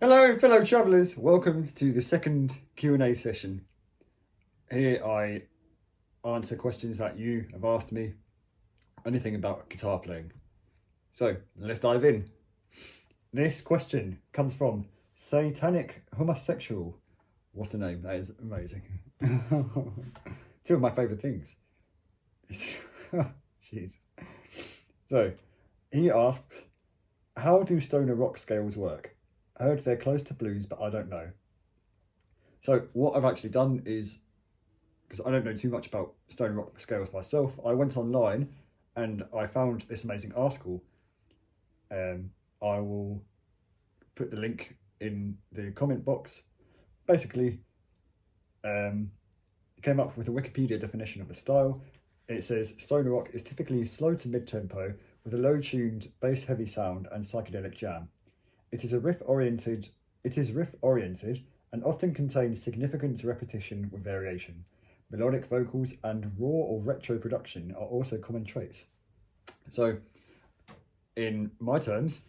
Hello, fellow travellers. Welcome to the second Q&A session. Here I answer questions that you have asked me, anything about guitar playing. So let's dive in. This question comes from Satanic Homosexual. What a name, that is amazing. Two of my favourite things. Jeez. So he asked, how do stoner rock scales work? I heard they're close to blues, but I don't know. So what I've actually done is, because I don't know too much about stoner rock scales myself, I went online and I found this amazing article. I will put the link in the comment box. Basically, it came up with a Wikipedia definition of the style. It says, stoner rock is typically slow to mid-tempo with a low-tuned, bass-heavy sound and psychedelic jam. It is riff-oriented and often contains significant repetition with variation. Melodic vocals and raw or retro production are also common traits. So, in my terms,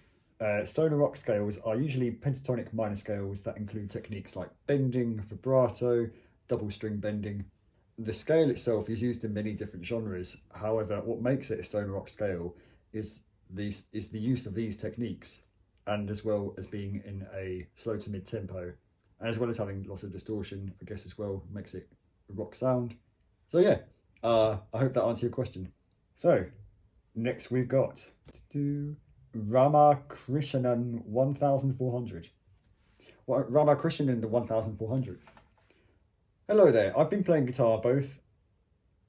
stoner rock scales are usually pentatonic minor scales that include techniques like bending, vibrato, double string bending. The scale itself is used in many different genres. However, what makes it a stoner rock scale is the use of these techniques, and as well as being in a slow to mid tempo, as well as having lots of distortion, I guess, as well, makes it a rock sound. So yeah, I hope that answered your question. So next we've got Ramakrishnan 1400. Ramakrishnan the 1400th. Hello there, I've been playing guitar both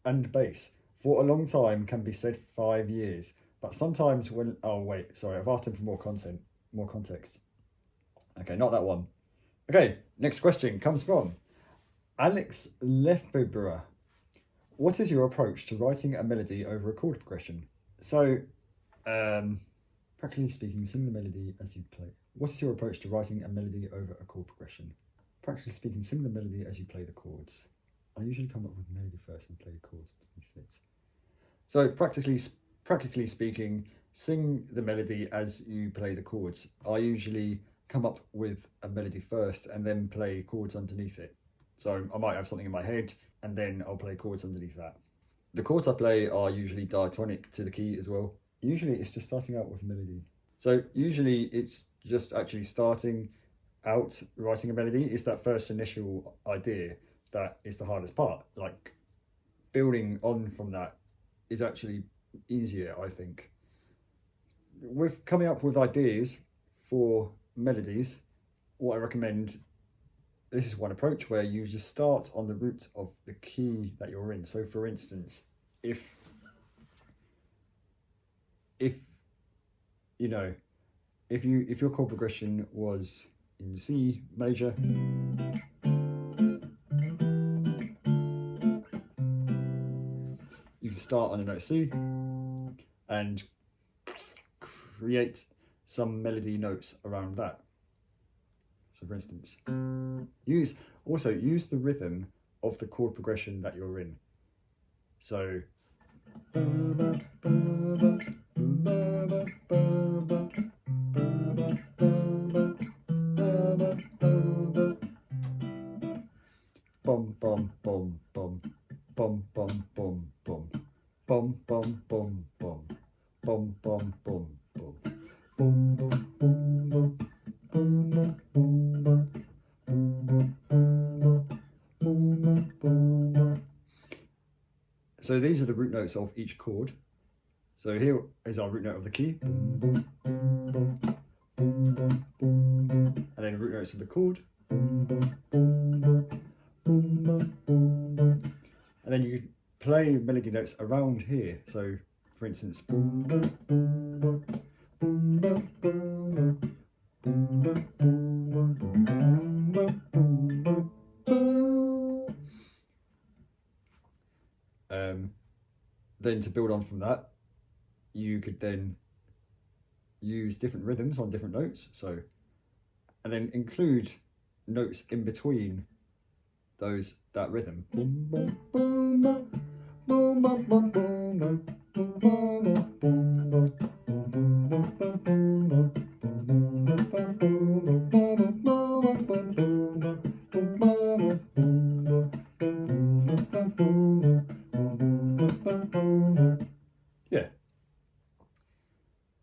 and bass for a long time, can be said 5 years, but sometimes when, I've asked him for more context. Okay, not that one. Okay, next question comes from Alex Lefebvre. What is your approach to writing a melody over a chord progression? So, practically speaking, sing the melody as you play. What is your approach to writing a melody over a chord progression? Practically speaking, sing the melody as you play the chords. I usually come up with the melody first and play the chords. So, practically speaking, sing the melody as you play the chords. I usually come up with a melody first and then play chords underneath it. So I might have something in my head and then I'll play chords underneath that. The chords I play are usually diatonic to the key as well. Usually it's just starting out with a melody. So usually it's just actually starting out writing a melody. It's that first initial idea that is the hardest part. Like, building on from that is actually easier, I think. With coming up with ideas for melodies, what I recommend, this is one approach where you just start on the root of the key that you're in. So for instance, if your chord progression was in C major, you can start on the note C and create some melody notes around that. So for instance, use the rhythm of the chord progression that you're in. So bum bum bum bum bum bum bum bum bum bum bum bum bum bum bum bum. So these are the root notes of each chord. So here is our root note of the key, and then root notes of the chord, and then you play melody notes around here. So for instance, then to build on from that, you could then use different rhythms on different notes. So, and then include notes in between that rhythm.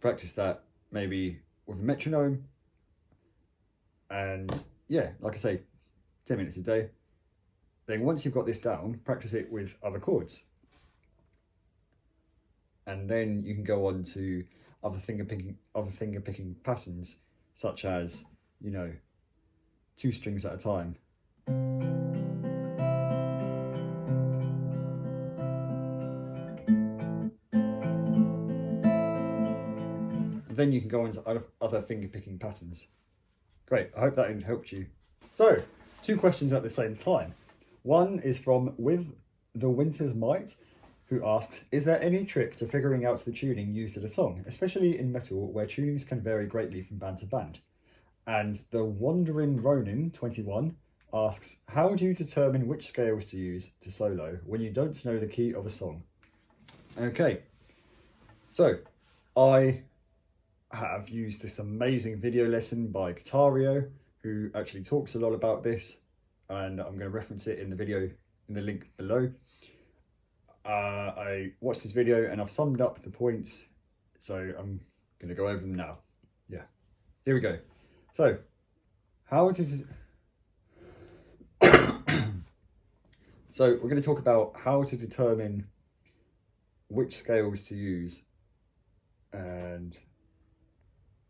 practice that maybe with a metronome, and yeah, like I say, 10 minutes a day. Then once you've got this down, practice it with other chords. And then you can go on to other finger picking patterns, such as, you know, 2 strings at a time. And then you can go on to other finger picking patterns. Great, I hope that helped you. So, 2 questions at the same time. One is from With the Winter's Might, who asks, is there any trick to figuring out the tuning used in a song, especially in metal where tunings can vary greatly from band to band? And the Wandering Ronin 21 asks, how do you determine which scales to use to solo when you don't know the key of a song? Okay, so I have used this amazing video lesson by Guitario, who actually talks a lot about this, and I'm going to reference it in the video in the link below. I watched this video and I've summed up the points, so I'm going to go over them now. Yeah, here we go. So, so we're going to talk about how to determine which scales to use, and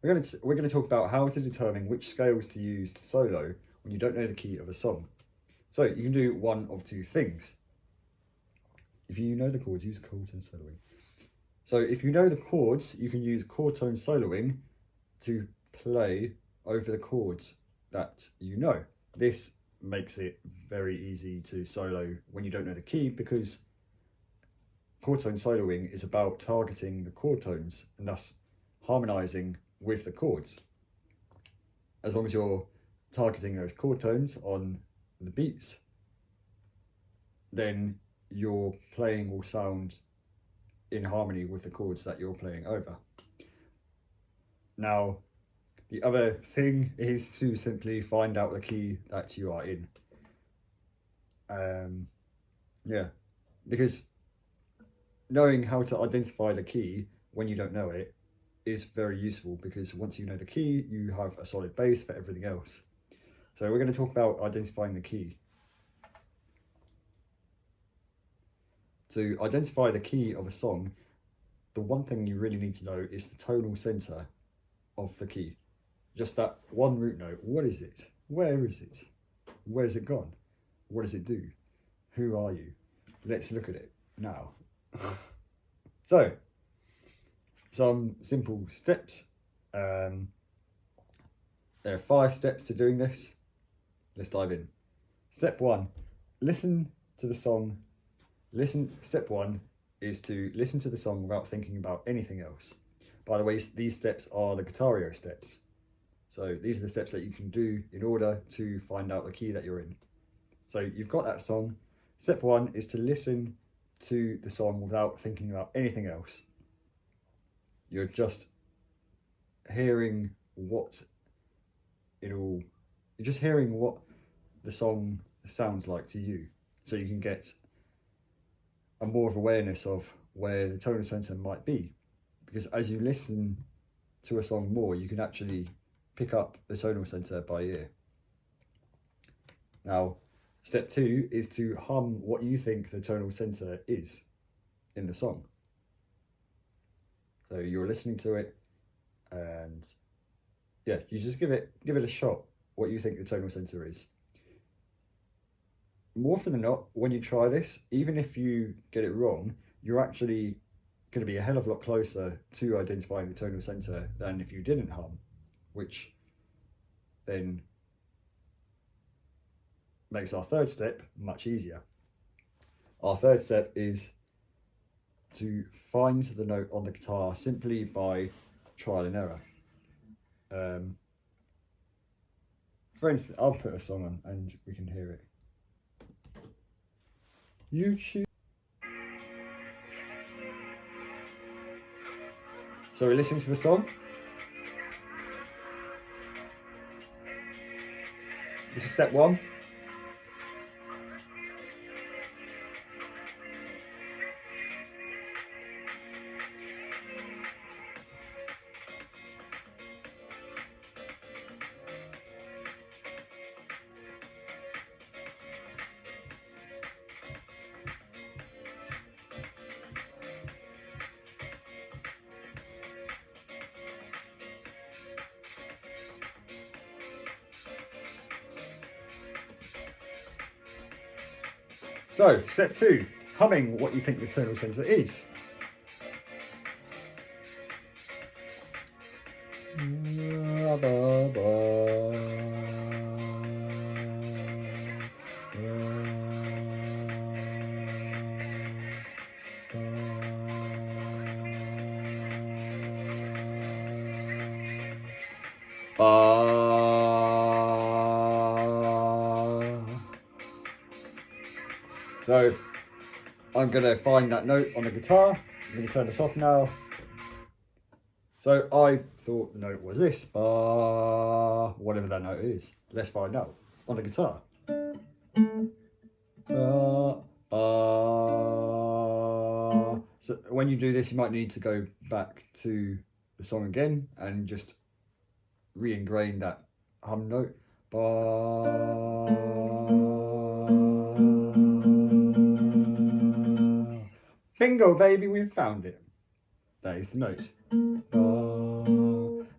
we're going to talk about how to determine which scales to use to solo when you don't know the key of a song. So you can do one of 2 things. If you know the chords, use chord tone soloing. So if you know the chords, you can use chord tone soloing to play over the chords that you know. This makes it very easy to solo when you don't know the key, because chord tone soloing is about targeting the chord tones and thus harmonizing with the chords. As long as you're targeting those chord tones on the beats, then your playing will sound in harmony with the chords that you're playing over. Now, the other thing is to simply find out the key that you are in. Yeah, because knowing how to identify the key when you don't know it is very useful, because once you know the key, you have a solid base for everything else. So we're going to talk about identifying the key. To identify the key of a song, the one thing you really need to know is the tonal center of the key. Just that one root note. What is it? Where is it? Where's it gone? What does it do? Who are you? Let's look at it now. So, some simple steps. There are 5 steps to doing this. Let's dive in. Step 1, listen to the song. Step 1 is to listen to the song without thinking about anything else. By the way, these steps are the Guitario steps. So these are the steps that you can do in order to find out the key that you're in. So you've got that song. Step 1 is to listen to the song without thinking about anything else. You're just hearing what the song sounds like to you. So you can get a more of awareness of where the tonal center might be. Because as you listen to a song more, you can actually pick up the tonal center by ear. Now, step 2 is to hum what you think the tonal center is in the song. So you're listening to it, and yeah, you just give it a shot, what you think the tonal center is. More often than not, when you try this, even if you get it wrong, you're actually going to be a hell of a lot closer to identifying the tonal center than if you didn't hum, which then makes our 3rd step much easier. Our 3rd step is to find the note on the guitar simply by trial and error. For instance, I'll put a song on and we can hear it. YouTube. So we're listening to the song. This is step 1. So, step 2, humming what you think the tonal center is. So I'm going to find that note on the guitar. I'm going to turn this off now. So I thought the note was this, whatever that note is. Let's find out on the guitar. So when you do this, you might need to go back to the song again and just re-ingrain that hum note. Bingo, baby, we found it. That is the note.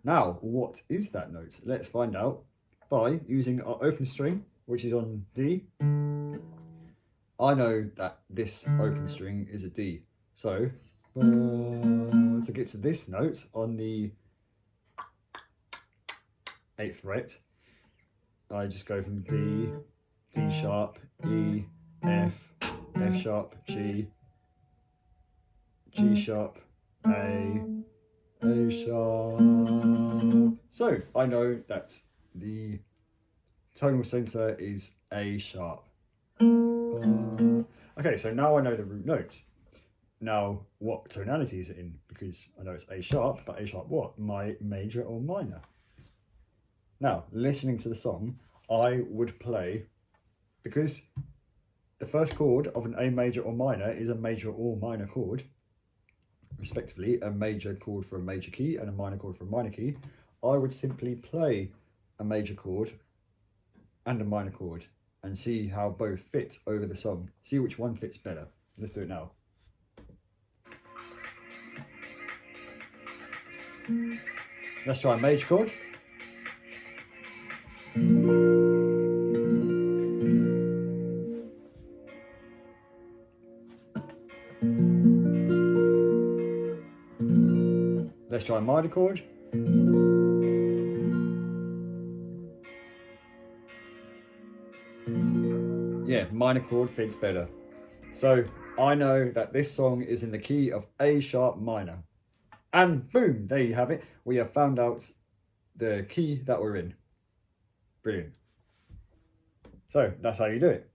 Now, what is that note? Let's find out by using our open string, which is on D. I know that this open string is a D. So, to get to this note on the 8th fret, I just go from D, D sharp, E, F, F sharp, G, G sharp, A sharp. So I know that the tonal center is A sharp. Okay, so now I know the root note. Now, what tonality is it in? Because I know it's A sharp, but A sharp what? My major or minor? Now, listening to the song, I would play, because the first chord of an A major or minor is a major or minor chord, respectively, a major chord for a major key and a minor chord for a minor key, I would simply play a major chord and a minor chord and see how both fit over the song. See which one fits better. Let's do it now. Let's try a major chord. Let's try a minor chord. Yeah, minor chord fits better. So I know that this song is in the key of A sharp minor. And boom, there you have it. We have found out the key that we're in. Brilliant. So that's how you do it.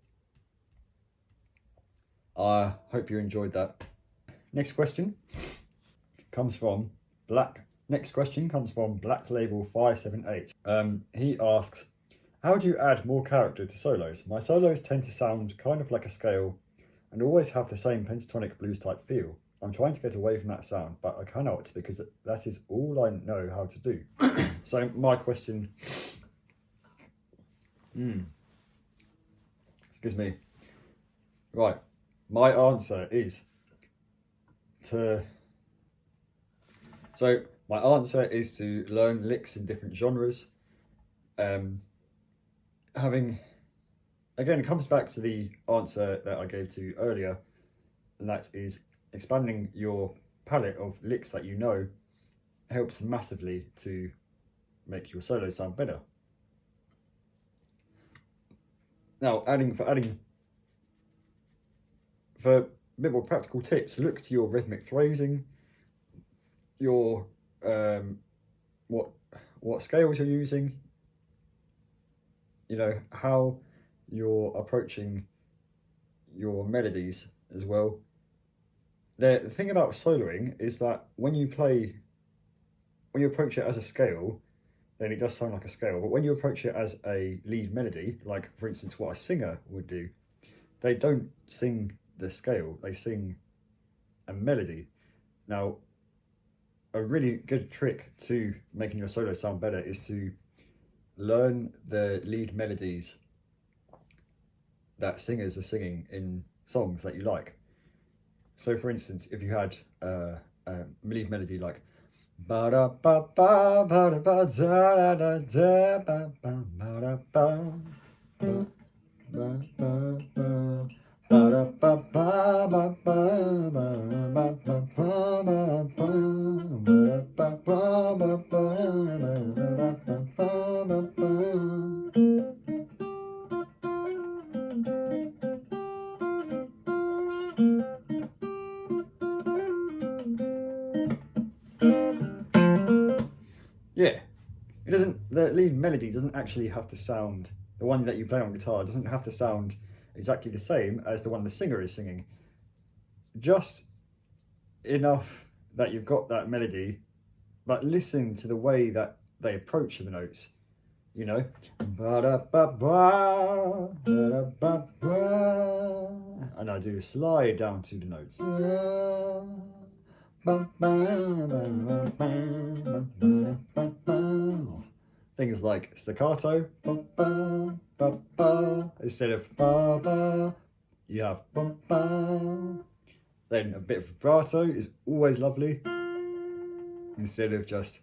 I hope you enjoyed that. Next question comes from Black Label 578. He asks, how do you add more character to solos? My solos tend to sound kind of like a scale and always have the same pentatonic blues type feel. I'm trying to get away from that sound, but I cannot because that is all I know how to do. So my question, excuse me. Right, my answer is to learn licks in different genres. Again, it comes back to the answer that I gave to you earlier, and that is expanding your palette of licks that you know helps massively to make your solos sound better. Now, for a bit more practical tips, look to your rhythmic phrasing, your what scales you're using, you know, how you're approaching your melodies as well. The thing about soloing is that when you approach it as a scale, then it does sound like a scale. But when you approach it as a lead melody, like for instance what a singer would do, they don't sing the scale, they sing a melody. Now, a really good trick to making your solo sound better is to learn the lead melodies that singers are singing in songs that you like. So for instance, if you had a lead melody like ba da ba ba ba da ba da da da ba ba ba da ba ba ba ba ba Yeah, it doesn't. The lead melody doesn't actually have to sound. The one that you play on guitar doesn't have to sound exactly the same as the one the singer is singing. Just enough that you've got that melody, but listen to the way that they approach the notes. You know, and I do a slide down to the notes. Things like staccato, instead of you have then a bit of vibrato is always lovely, instead of just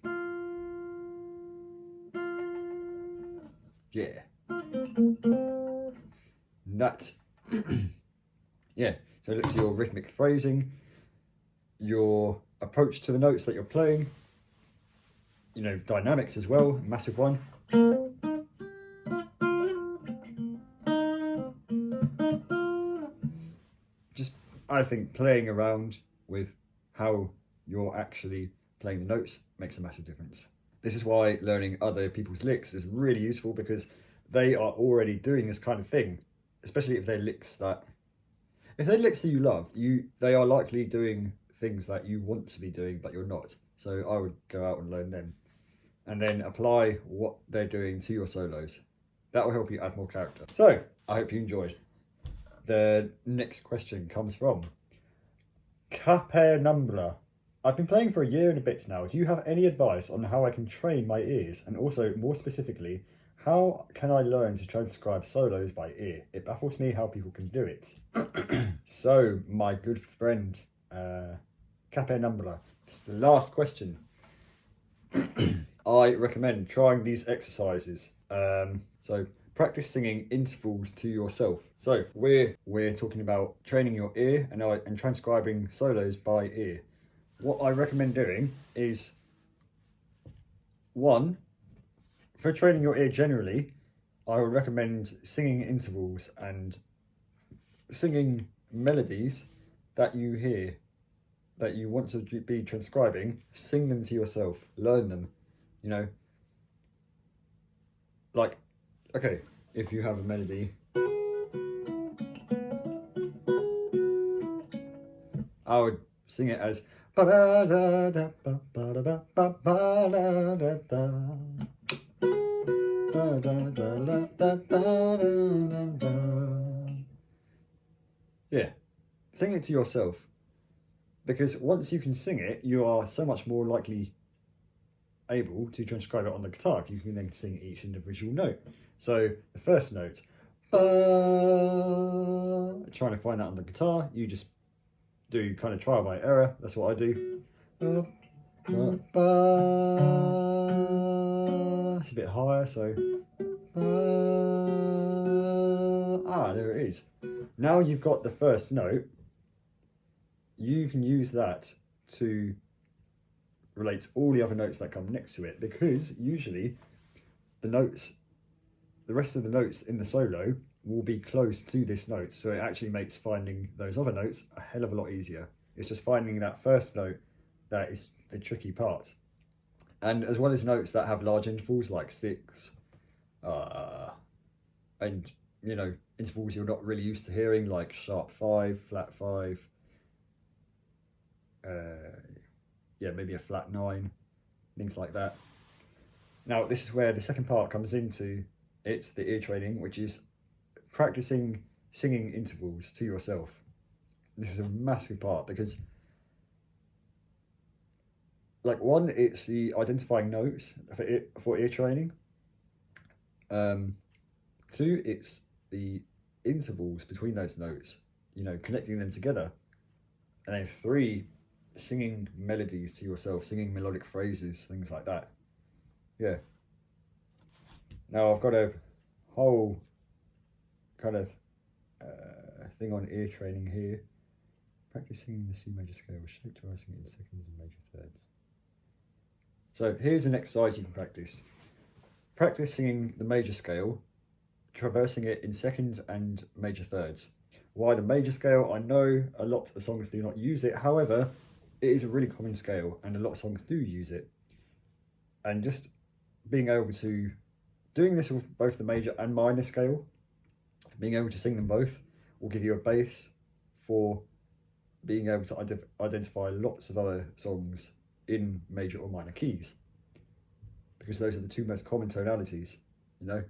that's yeah. So look to your rhythmic phrasing, your approach to the notes that you're playing, you know, dynamics as well, massive one. Just, I think playing around with how you're actually playing the notes makes a massive difference. This is why learning other people's licks is really useful, because they are already doing this kind of thing, especially if they're licks that you love, they are likely doing things that you want to be doing but you're not. So I would go out and learn them, and then apply what they're doing to your solos. That will help you add more character. So I hope you enjoyed. The next question comes from Capenumbra. I've been playing for a year and a bit now. Do you have any advice on how I can train my ears? And also, more specifically, how can I learn to transcribe solos by ear? It baffles me how people can do it. So, my good friend, Capenumbra, this is the last question. I recommend trying these exercises. So, practice singing intervals to yourself. So, we're talking about training your ear and transcribing solos by ear. What I recommend doing is, one, for training your ear generally, I would recommend singing intervals and singing melodies that you hear, that you want to be transcribing. Sing them to yourself, learn them, you know. Like, okay, if you have a melody, I would sing it as yeah, sing it to yourself, because once you can sing it, you are so much more likely able to transcribe it on the guitar. You can then sing each individual note. So the first note, trying to find that on the guitar, you just do kind of trial by error. That's what I do. It's a bit higher, so there it is. Now you've got the first note, you can use that to relate to all the other notes that come next to it, because usually the rest of the notes in the solo will be close to this note, so it actually makes finding those other notes a hell of a lot easier. It's just finding that first note that is the tricky part. And as well as notes that have large intervals like 6, and you know, intervals you're not really used to hearing like sharp 5, flat 5, maybe a flat 9, things like that. Now this is where the second part comes into it, the ear training, which is practicing singing intervals to yourself. This is a massive part, because like, one, it's the identifying notes for ear training. 2, it's the intervals between those notes, you know, connecting them together. And then 3, singing melodies to yourself, singing melodic phrases, things like that. Yeah. Now I've got a whole kind of thing on ear training here. Practicing the C major scale, shape traversing it in seconds and major thirds. So here's an exercise you can practice. Practicing the major scale, traversing it in seconds and major thirds. Why the major scale? I know a lot of songs do not use it. However, it is a really common scale and a lot of songs do use it. And just being able to, doing this with both the major and minor scale, being able to sing them both will give you a base for being able to identify lots of other songs in major or minor keys, because those are the two most common tonalities, you know.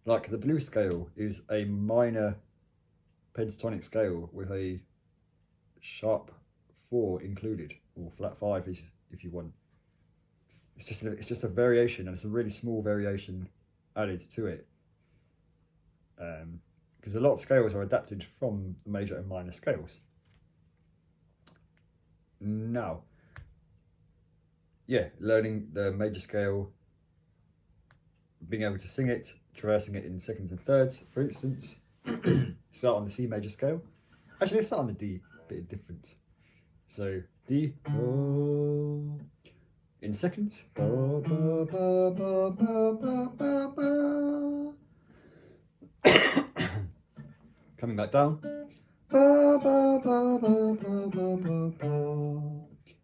Like the blues scale is a minor pentatonic scale with a sharp 4 included, or flat 5 if you want. It's just a variation, and it's a really small variation added to it. Because a lot of scales are adapted from the major and minor scales. Now, yeah, learning the major scale, being able to sing it, traversing it in seconds and thirds, for instance. Start on the C major scale. Actually, let's start on the D, a bit different. So D, oh, in seconds. Ba, ba, ba, ba, ba, ba, ba. Coming back down. Ba, ba, ba, ba, ba, ba, ba, ba.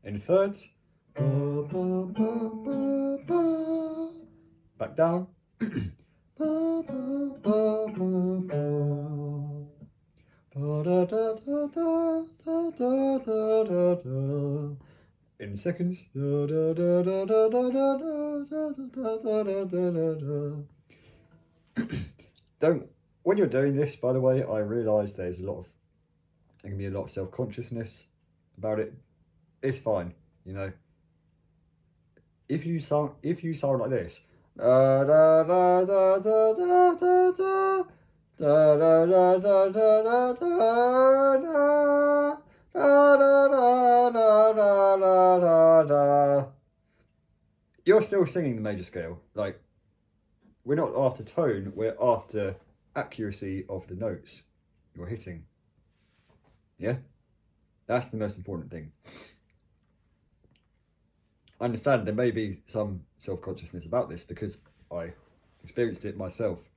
In thirds. Ba, ba, ba, ba, ba. Back down. Ba, ba, ba, ba, ba. Ba, da, da, da, da, da, da, da, da, da. In seconds. Da, da, da, da, da, da, da, da, da, da, da, da, da. Don't. When you're doing this, by the way, I realise there can be a lot of self-consciousness about it. It's fine, you know. If you sound like this, da da da da da da da da da da da da da da da, you're still singing the major scale. Like, we're not after tone, we're after accuracy of the notes you're hitting. Yeah, that's the most important thing. I understand there may be some self-consciousness about this because I experienced it myself.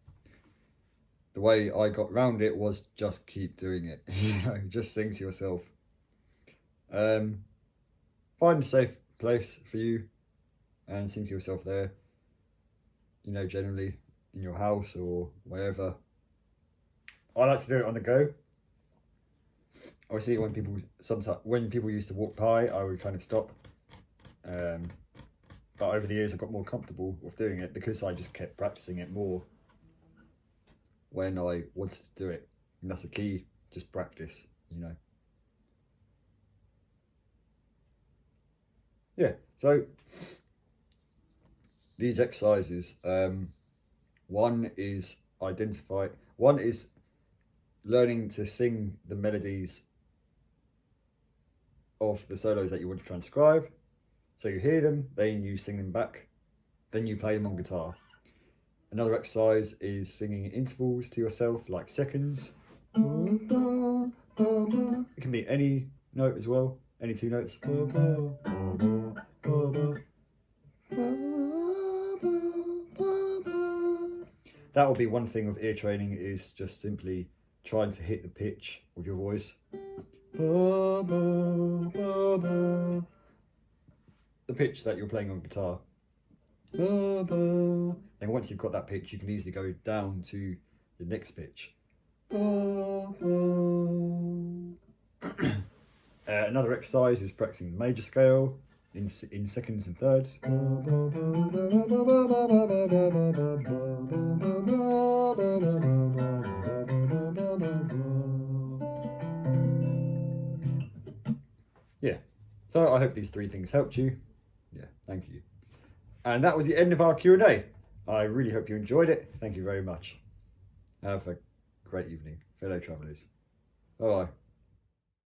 The way I got around it was just keep doing it. You know, just sing to yourself. Find a safe place for you and sing to yourself there. You know, generally in your house or wherever. I like to do it on the go. Obviously, when people used to walk by, I would kind of stop. But over the years, I got more comfortable with doing it because I just kept practicing it more when I wanted to do it. And that's the key, just practice, you know. Yeah, so these exercises, one is learning to sing the melodies of the solos that you want to transcribe. So you hear them, then you sing them back, then you play them on guitar. Another exercise is singing intervals to yourself, like seconds. It can be any note as well, any two notes. That will be one thing with ear training, is just simply trying to hit the pitch with your voice. The pitch that you're playing on guitar. And once you've got that pitch, you can easily go down to the next pitch. Another exercise is practicing the major scale in seconds and thirds. Yeah, so I hope these 3 things helped you. Yeah, thank you. And that was the end of our Q&A. I really hope you enjoyed it. Thank you very much. Have a great evening, fellow travellers. Bye-bye.